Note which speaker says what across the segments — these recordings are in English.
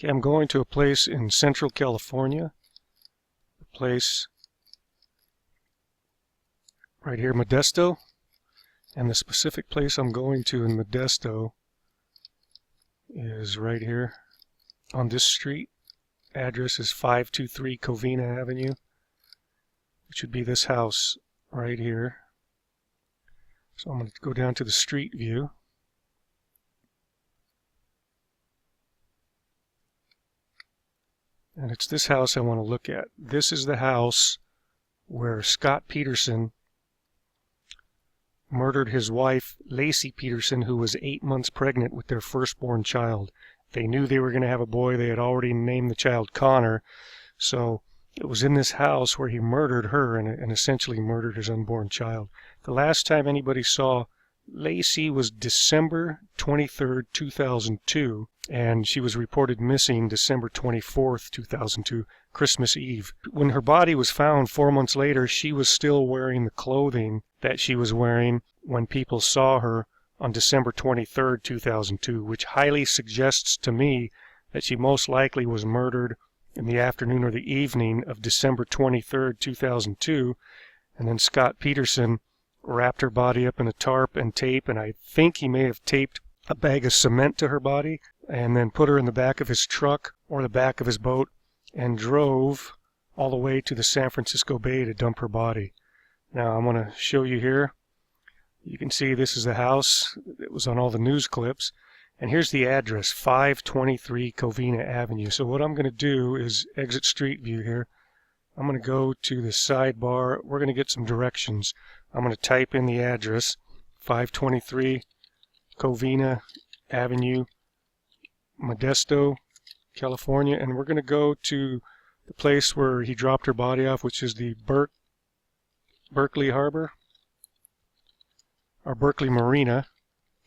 Speaker 1: Okay, I'm going to a place in Central California. A place right here, Modesto. And the specific place I'm going to in Modesto is right here on this street. Address is 523 Covina Avenue, which would be this house right here. So I'm going to go down to the street view. And it's this house I want to look at. This is the house where Scott Peterson murdered his wife, Lacie Peterson, who was 8 months pregnant with their firstborn child. They knew they were going to have a boy. They had already named the child Connor. So it was in this house where he murdered her and essentially murdered his unborn child. The last time anybody saw Lacie was December 23rd, 2002, and she was reported missing December 24th, 2002, Christmas Eve. When her body was found 4 months later, she was still wearing the clothing that she was wearing when people saw her on December 23rd, 2002, which highly suggests to me that she most likely was murdered in the afternoon or the evening of December 23rd, 2002, and then Scott Peterson wrapped her body up in a tarp and tape, and I think he may have taped a bag of cement to her body, and then put her in the back of his truck or the back of his boat and drove all the way to the San Francisco Bay to dump her body. Now I'm going to show you here. You can see this is the house. It was on all the news clips. And here's the address, 523 Covina Avenue. So what I'm going to do is exit street view here. I'm going to go to the sidebar. We're going to get some directions. I'm going to type in the address, 523 Covina Avenue, Modesto, California, and we're going to go to the place where he dropped her body off, which is the Berkeley Harbor, or Berkeley Marina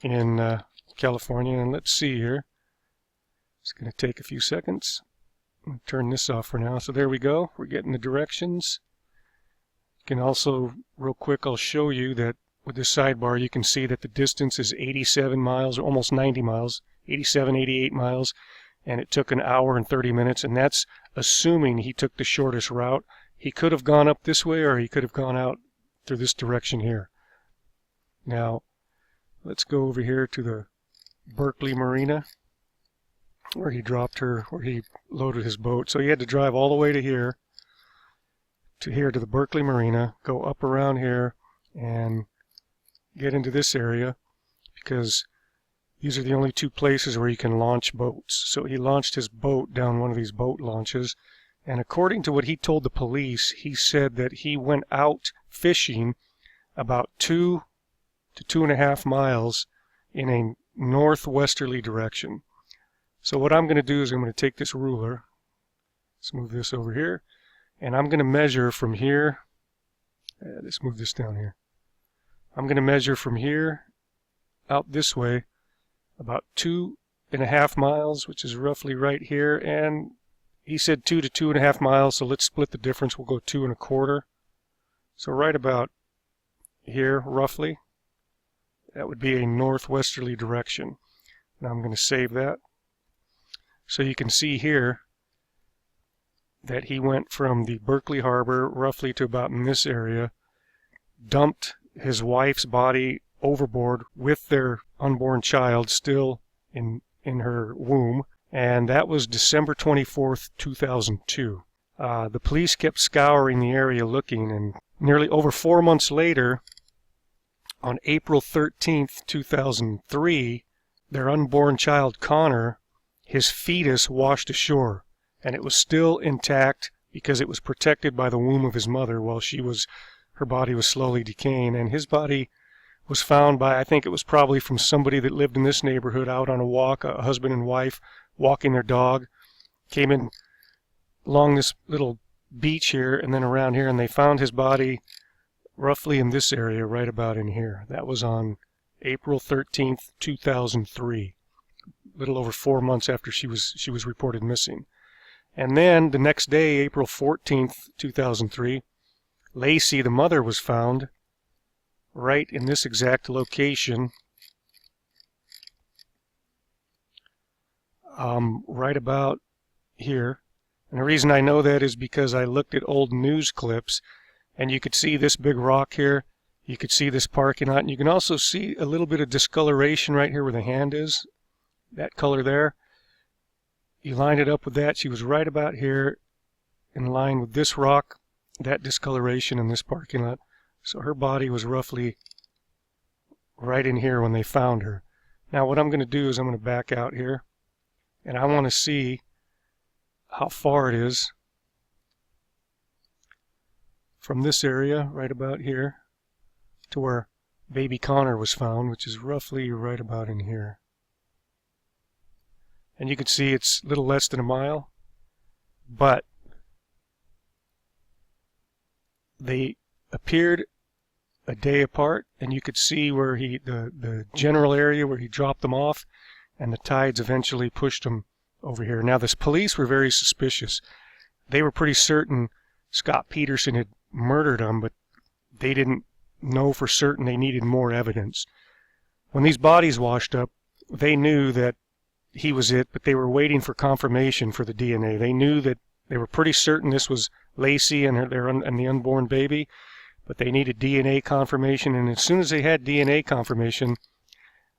Speaker 1: in California. And let's see here. It's going to take a few seconds. I'm going to turn this off for now. So there we go. We're getting the directions. You can also, real quick, I'll show you that with this sidebar, you can see that the distance is 87 miles, or almost 90 miles, 87, 88 miles, and it took an hour and 30 minutes, and that's assuming he took the shortest route. He could have gone up this way, or he could have gone out through this direction here. Now, let's go over here to the Berkeley Marina, where he dropped her, where he loaded his boat. So he had to drive all the way to here, to the Berkeley Marina, go up around here, and get into this area, because these are the only two places where you can launch boats. So he launched his boat down one of these boat launches, and according to what he told the police, he said that he went out fishing about 2 to 2.5 miles in a northwesterly direction. So what I'm going to do is I'm going to take this ruler, let's move this over here, and I'm going to measure from here, let's move this down here. I'm going to measure from here out this way about 2.5 miles, which is roughly right here, and he said 2 to 2.5 miles, so let's split the difference. We'll go 2.25. So right about here, roughly, that would be a northwesterly direction. Now I'm going to save that. So you can see here that he went from the Berkeley Harbor roughly to about in this area, dumped his wife's body overboard with their unborn child still in her womb, and that was December 24th, 2002. The police kept scouring the area looking, and nearly over 4 months later, on April 13th, 2003, their unborn child Connor, his fetus washed ashore, and it was still intact because it was protected by the womb of his mother while her body was slowly decaying, and his body was found by, I think it was probably from somebody that lived in this neighborhood out on a walk, a husband and wife walking their dog, came in along this little beach here and then around here, and they found his body roughly in this area, right about in here. That was on April 13th, 2003, a little over 4 months after she was reported missing. And then the next day, April 14th, 2003, Lacie, the mother, was found right in this exact location, right about here. And the reason I know that is because I looked at old news clips, and you could see this big rock here. You could see this parking lot, and you can also see a little bit of discoloration right here where the hand is, that color there. You line it up with that. She was right about here in line with this rock, that discoloration in this parking lot. So her body was roughly right in here when they found her. Now what I'm going to do is I'm going to back out here, and I want to see how far it is from this area right about here to where baby Connor was found, which is roughly right about in here. And you can see it's a little less than a mile, but they appeared a day apart, and you could see where the general area where he dropped them off, and the tides eventually pushed them over here. Now, the police were very suspicious. They were pretty certain Scott Peterson had murdered them, but they didn't know for certain. They needed more evidence. When these bodies washed up, they knew that he was it, but they were waiting for confirmation for the DNA. They knew that they were pretty certain this was Lacie and the unborn baby, but they needed DNA confirmation, and as soon as they had DNA confirmation,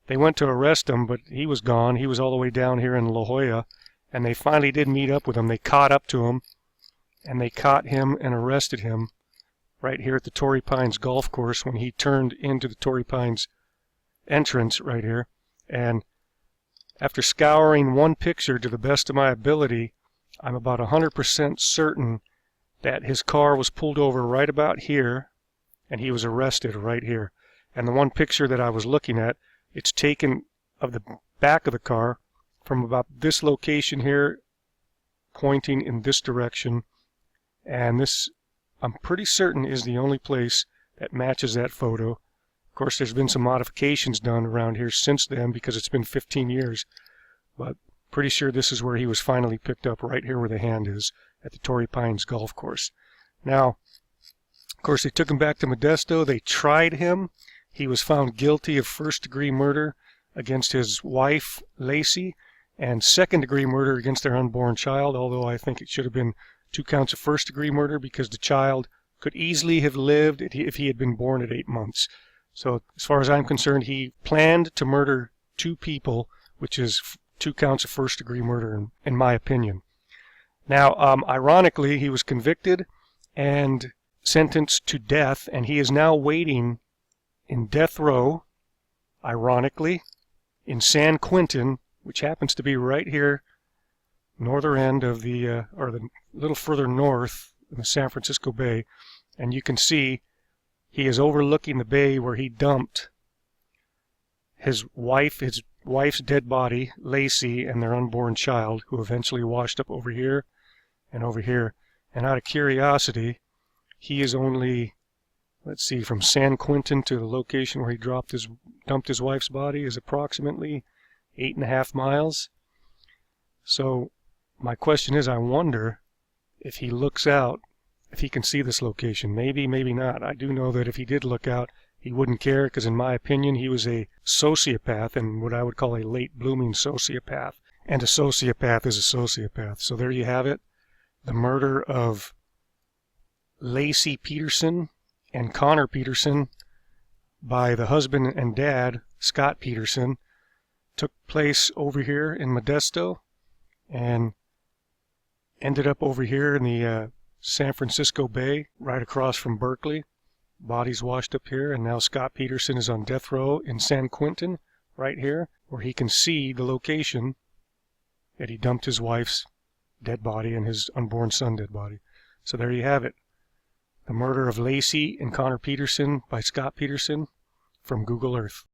Speaker 1: they went to arrest him, but he was gone. He was all the way down here in La Jolla, and they finally did meet up with him. They caught up to him, and they caught him and arrested him right here at the Torrey Pines golf course when he turned into the Torrey Pines entrance right here. And after scouring one picture to the best of my ability, I'm about 100% certain that his car was pulled over right about here, and he was arrested right here. And the one picture that I was looking at, it's taken of the back of the car from about this location here, pointing in this direction. And this, I'm pretty certain, is the only place that matches that photo. Of course, there's been some modifications done around here since then because it's been 15 years. But pretty sure this is where he was finally picked up, right here where the hand is, at the Torrey Pines golf course. Now, of course, they took him back to Modesto. They tried him. He was found guilty of first-degree murder against his wife, Lacie, and second-degree murder against their unborn child, although I think it should have been 2 counts of first-degree murder because the child could easily have lived if he had been born at 8 months. So as far as I'm concerned, he planned to murder 2 people, which is 2 counts of first-degree murder, in my opinion. Now, ironically, he was convicted and sentenced to death, and he is now waiting in death row, ironically, in San Quentin, which happens to be right here, northern end of the little further north in the San Francisco Bay, and you can see he is overlooking the bay where he dumped his wife's dead body, Lacie, and their unborn child, who eventually washed up over here and over here. And out of curiosity, he is only, let's see, from San Quentin to the location where he dumped his wife's body is approximately 8.5 miles. So my question is, I wonder if he looks out, if he can see this location. Maybe, maybe not. I do know that if he did look out, he wouldn't care, because in my opinion, he was a sociopath, and what I would call a late-blooming sociopath. And a sociopath is a sociopath. So there you have it. The murder of Lacie Peterson and Connor Peterson by the husband and dad, Scott Peterson, took place over here in Modesto and ended up over here in the San Francisco Bay, right across from Berkeley. Bodies washed up here, and now Scott Peterson is on death row in San Quentin, right here, where he can see the location that he dumped his wife's dead body and his unborn son dead body. So there you have it. The murder of Lacie and Connor Peterson by Scott Peterson from Google Earth.